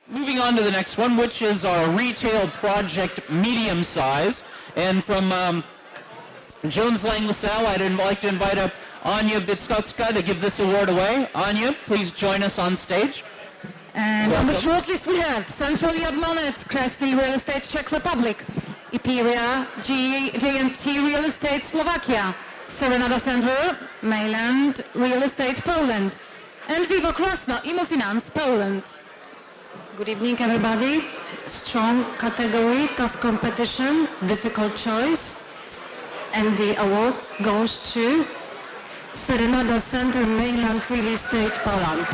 moving on to the next one, which is our retail project medium size. And from Jones Lang LaSalle, I'd like to invite up Anya Vitskotska to give this award away. Anya, please join us on stage. And welcome. On the shortlist we have Central Jablonec, Kresty Real Estate Czech Republic, Iperia, J&T Real Estate Slovakia, Serenada Center, Mayland Real Estate Poland, and Viva Krosno Immofinanz Poland. Good evening, everybody. Strong category, tough competition, difficult choice. And the award goes to Serenada Center, Mayland Real Estate Poland.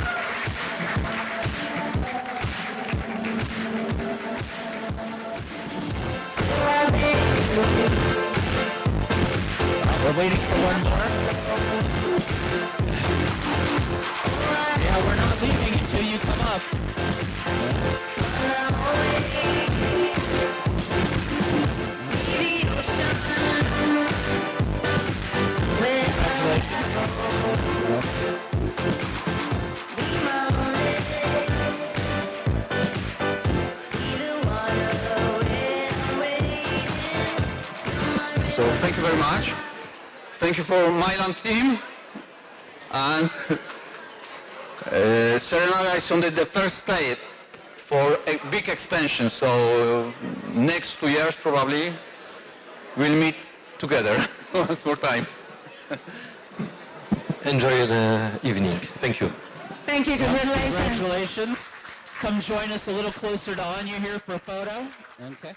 We're waiting for one more. Yeah, we're not leaving until you come up. So thank you very much. Thank you for Mayland team. And Serenada is on the first step for a big extension. So next 2 years probably we'll meet together once more time. Enjoy the evening. Thank you. Thank you. Congratulations. Congratulations. Come join us a little closer to Anya here for a photo. Okay.